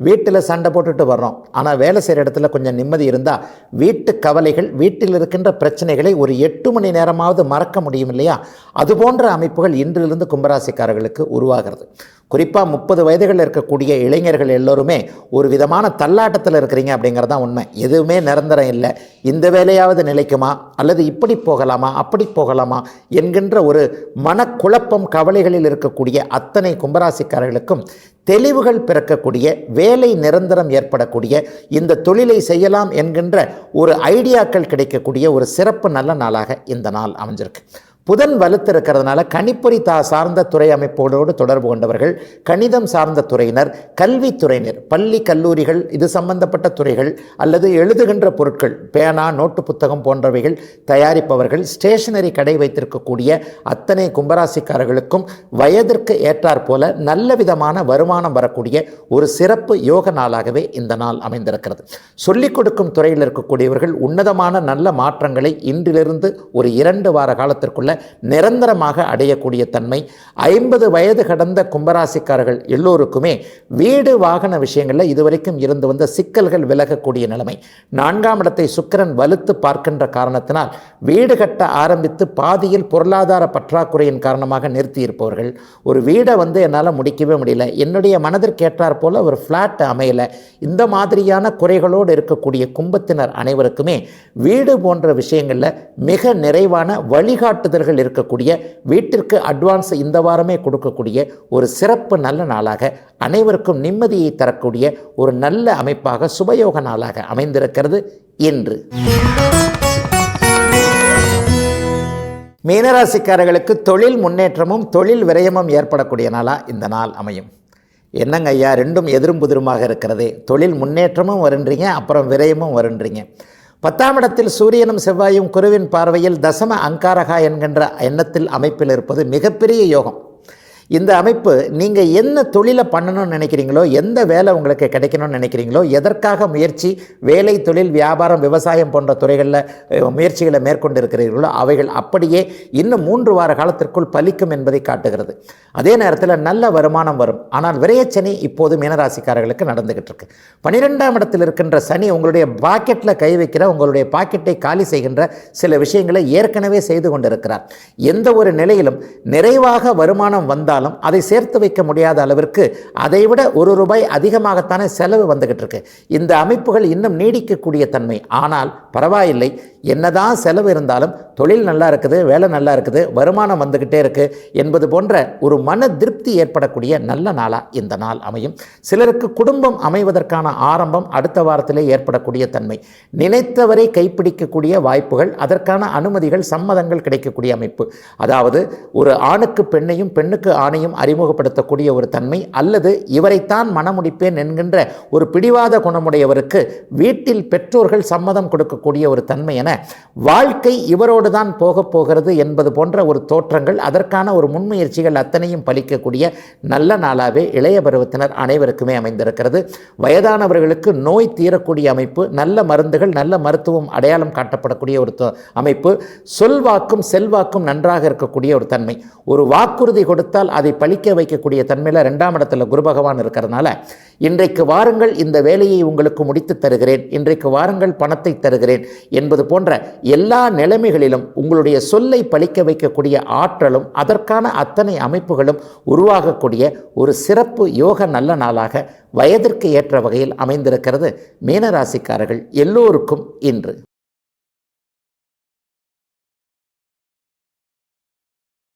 வீட்டில் சண்டை போட்டுட்டு வர்றோம், ஆனால் வேலை செய்கிற இடத்துல கொஞ்சம் நிம்மதி இருந்தால் வீட்டு கவலைகள், வீட்டில் இருக்கின்ற பிரச்சனைகளை ஒரு 8 மணி நேரமாவது மறக்க முடியும் இல்லையா? அதுபோன்ற அமைப்புகள் இன்றிலிருந்து கும்பராசிக்காரர்களுக்கு உருவாகிறது. குறிப்பாக 30 வயதுகளில் இருக்கக்கூடிய இளைஞர்கள் எல்லோருமே ஒரு விதமான தள்ளாட்டத்தில் இருக்கிறீங்க அப்படிங்கிறது தான் உண்மை. எதுவுமே நிரந்தரம் இல்லை, இந்த வேலையாவது நிலைக்குமா அல்லது இப்படி போகலாமா அப்படி போகலாமா என்கின்ற ஒரு மனக்குழப்பம், கவலைகளில் இருக்கக்கூடிய அத்தனை கும்பராசிக்காரர்களுக்கும் தெளிவுகள் பிறக்கக்கூடிய, வேலை நிரந்தரம் ஏற்படக்கூடிய, இந்த தொழிலை செய்யலாம் என்கின்ற ஒரு ஐடியாக்கள் கிடைக்கக்கூடிய ஒரு சிறப்பு நல்ல நாளாக இந்த நாள் அமைஞ்சிருக்கு. புதன் வலுத்து இருக்கிறதுனால கணிப்பொறி சார்ந்த துறை அமைப்போடு தொடர்பு கொண்டவர்கள், கணிதம் சார்ந்த துறையினர், கல்வித்துறையினர், பள்ளி கல்லூரிகள், இது சம்பந்தப்பட்ட துறைகள் அல்லது எழுதுகின்ற பொருட்கள், பேனா, நோட்டு புத்தகம் போன்றவைகள் தயாரிப்பவர்கள், ஸ்டேஷனரி கடை வைத்திருக்கக்கூடிய அத்தனை கும்பராசிக்காரர்களுக்கும் வயதிற்கு ஏற்றாற் போல நல்ல விதமான வருமானம் வரக்கூடிய ஒரு சிறப்பு யோக நாளாகவே இந்த நாள் அமைந்திருக்கிறது. சொல்லிக் கொடுக்கும் துறையில் இருக்கக்கூடியவர்கள் உன்னதமான நல்ல மாற்றங்களை இன்றிலிருந்து ஒரு 2 வார காலத்திற்குள்ள நிரந்தரமாக அடையக்கூடிய தன்மை. 50 வயது கடந்த கும்பராசிக்காரர்கள் எல்லோருக்குமே வீடு வாகன விஷயங்களில் இதுவரைக்கும் இருந்து வந்த சிக்கல்கள் விலகக்கூடிய நிலைமை. 4ஆம் இடத்தை சுக்கிரன் வலுத்து பார்க்கின்ற காரணத்தினால் வீடு கட்ட ஆரம்பித்து பாதியில் பொருளாதார பற்றாக்குறையின் காரணமாக நிறுத்தி இருப்பவர்கள், ஒரு வீடை என்னால் முடிக்கவே முடியல, என்னுடைய மனதிற்கேற்றார் போல ஒரு ஃப்ளாட் அமையலை, இந்த மாதிரியான குறைகளோடு இருக்கக்கூடிய கும்பத்தினர் அனைவருக்குமே வீடு போன்ற விஷயங்களில் மிக நிறைவான வழிகாட்டுதல்கள் இருக்கக்கூடிய, வீட்டிற்கு அட்வான்ஸ் இந்த வாரமே கொடுக்கக்கூடிய ஒரு சிறப்பு நல்ல நாளாக, அனைவருக்கும் நிம்மதியை தரக்கூடிய ஒரு நல்ல அமைப்பாக, சுபயோக நாளாக அமைந்திருக்கிறது இன்று. மீனராசிக்காரர்களுக்கு தொழில் முன்னேற்றமும் தொழில் விரயமும் ஏற்படக்கூடிய நாளாக இந்த நாள் அமையும். என்னங்க ஐயா, ரெண்டும் எதிரும் புதிருமாக இருக்கிறதே, தொழில் முன்னேற்றமும் வருன்றீங்க, அப்புறம் விரயமும் வருன்றீங்க. 10ஆம் இடத்தில் சூரியனும் செவ்வாயும் குருவின் பார்வையில் தசம அங்காரகா என்கின்ற எண்ணத்தில் அமைப்பில் இருப்பது மிகப்பெரிய யோகம். இந்த அமைப்பு நீங்கள் என்ன தொழிலை பண்ணணும்னு நினைக்கிறீங்களோ, எந்த வேலை உங்களுக்கு கிடைக்கணும்னு நினைக்கிறீங்களோ, எதற்காக முயற்சி, வேலை, தொழில், வியாபாரம், விவசாயம் போன்ற துறைகளில் முயற்சிகளை மேற்கொண்டு இருக்கிறீர்களோ அவைகள் அப்படியே இன்னும் 3 வார காலத்திற்குள் பலிக்கும் என்பதை காட்டுகிறது. அதே நேரத்தில் நல்ல வருமானம் வரும். ஆனால் விரயச்சனி இப்போது மீனராசிக்காரர்களுக்கு நடந்துகிட்டு இருக்கு. 12ஆம் இடத்தில் இருக்கின்ற சனி உங்களுடைய பாக்கெட்டில் கை வைக்கிற, உங்களுடைய பாக்கெட்டை காலி செய்கின்ற சில விஷயங்களை ஏற்கனவே செய்து கொண்டிருக்கிறார். எந்த ஒரு நிலையிலும் நிறைவாக வருமானம் வந்தால் அதை சேர்த்து வைக்க முடியாத அளவிற்கு அதைவிட ₹1 அதிகமாகத்தானே செலவு வந்துகிட்டு இருக்கு. இந்த அமைப்புகள் இன்னும் நீடிக்கக்கூடிய தன்மை. ஆனால் பரவாயில்லை, என்னதான் செலவு இருந்தாலும் தொழில் நல்லா இருக்குது, வேலை நல்லா இருக்குது, வருமானம் வந்துகிட்டே இருக்கு என்பது போன்ற ஒரு மன திருப்தி ஏற்படக்கூடிய நல்ல நாளா இந்த நாள் அமையும். சிலருக்கு குடும்பம் அமைவதற்கான ஆரம்பம் அடுத்த வாரத்திலே ஏற்படக்கூடிய தன்மை. நினைத்தவரை கைப்பிடிக்கக்கூடிய வாய்ப்புகள், அதற்கான அனுமதிகள், சம்மதங்கள் கிடைக்கக்கூடிய அமைப்பு. அதாவது ஒரு ஆணுக்கு பெண்ணையும் பெண்ணுக்கு ஆணையும் அறிமுகப்படுத்தக்கூடிய ஒரு தன்மை, அல்லது இவரைத்தான் மனமுடிப்பேன் என்கின்ற ஒரு பிடிவாத குணமுடையவருக்கு வீட்டில் பெற்றோர்கள் சம்மதம் கொடுக்கக்கூடிய ஒரு தன்மை என வாழ்க்கை இவரோடு தான் போகப் போகிறது என்பது போன்ற ஒரு தோற்றங்கள், அதற்கான ஒரு முன்முயற்சிகள் அத்தனையும் பலிக்கக்கூடிய நல்ல நாளாகவே இளைய பருவத்தினர் அனைவருக்குமே அமைந்திருக்கிறது. வயதானவர்களுக்கு நோய் தீரக்கூடிய அமைப்பு, நல்ல மருந்துகள், நல்ல மருத்துவம் அடையாளம் காட்டப்படக்கூடிய ஒரு அமைப்பு, சொல்வாக்கும் செல்வாக்கும் நன்றாக இருக்கக்கூடிய ஒரு தன்மை. ஒரு வாக்குறுதி கொடுத்தால் அதை பலிக்க வைக்கக்கூடிய தன்மையில் 2ஆம் இடத்துல குரு பகவான் இருக்கிறதுனால இன்றைக்கு வாருங்கள் இந்த வேலையை உங்களுக்கு முடித்து தருகிறேன், இன்றைக்கு வாருங்கள் பணத்தை தருகிறேன் என்பது போன்ற எல்லா நிலைமைகளிலும் உங்களுடைய சொல்லை பலிக்க வைக்கக்கூடிய ஆற்றலும் அதற்கான அத்தனை அமைப்புகளும் உருவாகக்கூடிய ஒரு சிறப்பு யோக நல்ல நாளாக வயதிற்கு ஏற்ற வகையில் அமைந்திருக்கிறது மீனராசிக்காரர்கள் எல்லோருக்கும் இன்று.